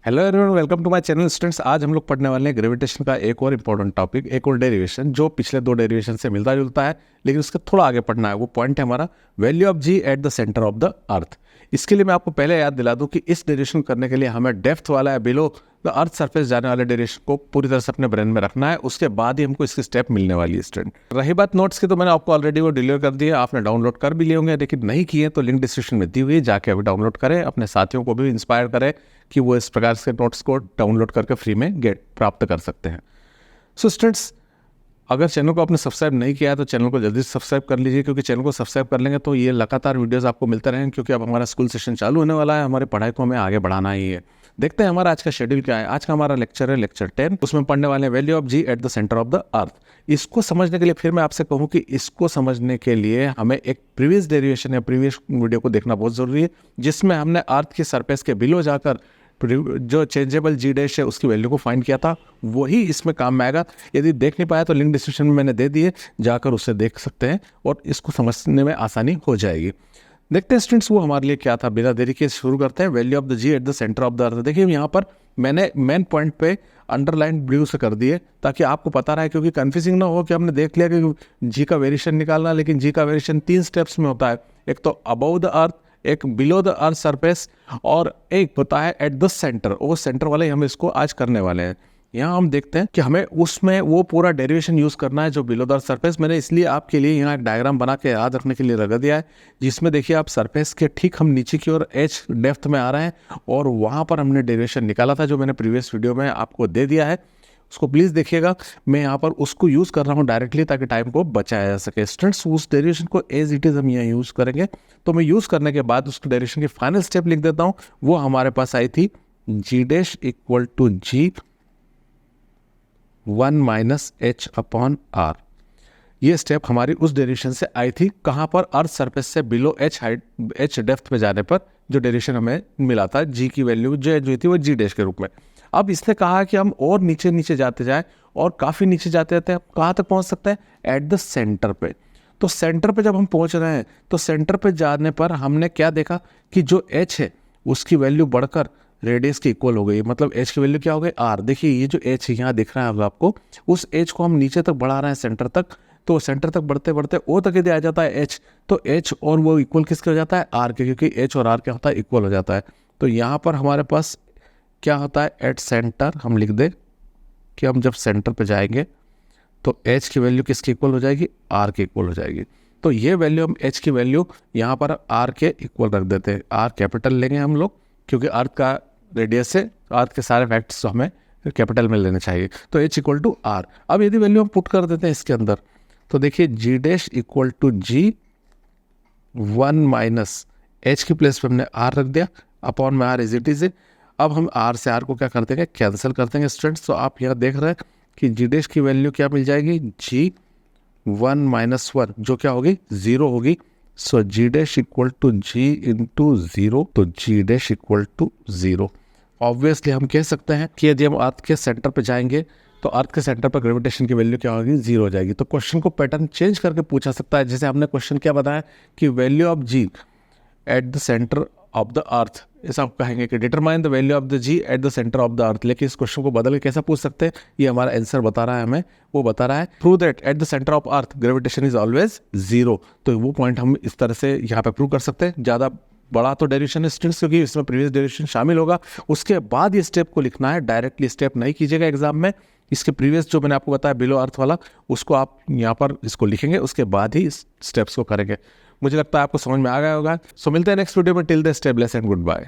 Hello everyone, welcome to my channel students. आज हम लोग पढ़ने वाले हैं ग्रेविटेशन का एक और इम्पोर्टेंट टॉपिक, एक और डेरिवेशन जो पिछले दो डेरिवेशन से मिलता जुलता है, लेकिन उसके थोड़ा आगे पढ़ना है। वो पॉइंट है हमारा value of G at the centre of the earth. इसके लिए मैं आपको पहले याद दिला दूं कि इस डेरिवेशन करने के लिए हमें डेप्थ वाला है बिलो द अर्थ सरफेस जाने वाले डेरिवेशन को पूरी तरह से अपने ब्रेन में रखना है। उसके बाद ही हमको इसकी स्टेप मिलने वाली है स्टूडेंट। रही बात नोट्स की, तो मैंने आपको ऑलरेडी वो डिलीवर कर दिया, आपने डाउनलोड कर भी लिए होंगे, लेकिन नहीं किए तो लिंक डिस्क्रिप्शन में दी हुई है, जाके अभी डाउनलोड करें। अपने साथियों को भी इंस्पायर करें कि वो इस प्रकार के नोट्स को डाउनलोड करके फ्री में प्राप्त कर सकते हैं। सो स्टूडेंट्स, अगर चैनल को आपने सब्सक्राइब नहीं किया है तो चैनल को जल्दी से सब्सक्राइब कर लीजिए, क्योंकि चैनल को सब्सक्राइब कर लेंगे तो ये लगातार वीडियोस आपको मिलते रहेंगे, क्योंकि अब हमारा स्कूल सेशन चालू होने वाला है। हमारी पढ़ाई को हमें आगे बढ़ाना ही है। देखते हैं हमारा आज का शेड्यूल क्या है। आज का हमारा लेक्चर है लेक्चर 10। उसमें पढ़ने वाले हैं value of G at the centre of the earth. इसको समझने के लिए फिर मैं आपसे कहूँ कि इसको समझने के लिए हमें एक प्रीवियस डेरिवेशन या प्रीवियस वीडियो को देखना बहुत जरूरी है, जिसमें हमने अर्थ की सरफेस के बिलो जाकर जो चेंजेबल जी डैश है उसकी वैल्यू को फाइंड किया था, वही इसमें काम में आएगा। यदि देख नहीं पाया तो लिंक डिस्क्रिप्शन में मैंने दे दिए, जाकर उससे देख सकते हैं और इसको समझने में आसानी हो जाएगी। देखते हैं स्टूडेंट्स वो हमारे लिए क्या था। बिना देरी के शुरू करते हैं। Value of the G at the centre of the earth. देखिए यहाँ पर मैंने मेन पॉइंट पे अंडरलाइन ब्लू से कर दिए ताकि आपको पता रहे, क्योंकि कंफ्यूजिंग ना हो कि हमने देख लिया कि जी का वेरिएशन निकालना, लेकिन जी का वेरिएशन 3 स्टेप्स में होता है। एक तो अबव द अर्थ, एक बिलो द अर्थ सरफेस, और एक होता है एट द सेंटर। वो सेंटर वाले हम इसको आज करने वाले हैं। यहाँ हम देखते हैं कि हमें उसमें वो पूरा डेरिवेशन यूज करना है जो बिलो द अर्थ सरफेस। मैंने इसलिए आपके लिए यहाँ एक डायग्राम बना के याद रखने के लिए लगा दिया है, जिसमें देखिए आप सरफेस के ठीक हम नीचे की ओर एच डेप्थ में आ रहे हैं, और वहाँ पर हमने डेरिवेशन निकाला था जो मैंने प्रीवियस वीडियो में आपको दे दिया है। उसको प्लीज़ देखिएगा। मैं यहाँ पर उसको यूज़ कर रहा हूँ डायरेक्टली, ताकि टाइम को बचाया जा सके। स्टूडेंट्स, उस डेरिवेशन को एज इट इज़ हम यहाँ यूज़ करेंगे। तो मैं यूज़ करने के बाद उसको डेरिवेशन की फाइनल स्टेप लिख देता हूँ। वो हमारे पास आई थी g dash equal to g 1 minus h upon R. ये स्टेप हमारी उस डेरिवेशन से आई थी। कहाँ पर? अर्थ सरफेस से below h height, h depth पे जाने पर जो डेरिवेशन हमें मिला था, जी की वैल्यू जो थी वो जी डैश के रूप में। अब इसने कहा कि हम और नीचे नीचे जाते जाएं, और काफ़ी नीचे जाते जाते हैं कहाँ तक पहुँच सकते हैं? एट द सेंटर पे। तो सेंटर पे जब हम पहुँच रहे हैं तो सेंटर पे जाने पर हमने क्या देखा कि जो एच है उसकी वैल्यू बढ़कर रेडियस की इक्वल हो गई। मतलब एच की वैल्यू क्या हो गई? आर। देखिए ये जो एच यहाँ दिख रहा है अब आपको, उस एच को हम नीचे तक बढ़ा रहे हैं सेंटर तक। तो सेंटर तक बढ़ते बढ़ते ओ तक यदि आ जाता है एच, तो एच और वो इक्वल किसके हो जाता है? आर के, क्योंकि एच और आर क्या होता है? इक्वल हो जाता है। तो यहाँ पर हमारे पास क्या होता है? एट सेंटर हम लिख दे कि हम जब सेंटर पे जाएंगे तो एच की वैल्यू किसकी इक्वल हो जाएगी? आर के इक्वल हो जाएगी। तो ये वैल्यू हम एच की वैल्यू यहाँ पर आर के इक्वल रख देते हैं। आर कैपिटल लेंगे हम लोग, क्योंकि अर्थ का रेडियस से अर्थ के सारे फैक्ट्स हमें कैपिटल में लेने चाहिए। तो एच इक्वल टू आर। अब यदि वैल्यू हम पुट कर देते हैं इसके अंदर, तो देखिए g dash equal to g 1 minus h की प्लेस पे हमने आर रख दिया, अपॉन में आर इज इट इज। अब हम आर से आर को क्या कर देंगे? कैंसिल कर देंगे स्टूडेंट्स। तो आप यहाँ देख रहे हैं कि जी डैश की वैल्यू क्या मिल जाएगी? जी 1 माइनस 1, जो क्या होगी? 0 होगी। So g dash equal to g into 0, तो g dash equal to 0। Obviously हम कह सकते हैं कि यदि हम अर्थ के सेंटर पे जाएंगे तो अर्थ के सेंटर पर ग्रेविटेशन की वैल्यू क्या होगी? 0 हो जाएगी। तो क्वेश्चन को पैटर्न चेंज करके पूछा सकता है। जैसे हमने क्वेश्चन क्या बताया कि value of G at the centre of the earth, ऐसा आप कहेंगे कि determine the value of the G at the centre of the earth. लेकिन इस क्वेश्चन को बदल के कैसा पूछ सकते हैं? ये हमारा आंसर बता रहा है हमें। वो बता रहा है prove that at the centre of earth gravitation is always 0। तो वो पॉइंट हम इस तरह से यहाँ पे प्रूव कर सकते हैं। ज़्यादा बड़ा तो डेरिवेशन है स्टूडेंट्स, क्योंकि इसमें प्रीवियस डेरिवेशन शामिल होगा। उसके बाद ये स्टेप को लिखना है, डायरेक्टली स्टेप नहीं कीजिएगा एग्जाम में। इसके प्रीवियस जो मैंने आपको बताया बिलो अर्थ वाला, उसको आप यहाँ पर इसको लिखेंगे, उसके बाद ही स्टेप्स को करेंगे। मुझे लगता है आपको समझ में आ गया होगा। सो मिलते हैं नेक्स्ट वीडियो में। Till the stay blessed and good bye.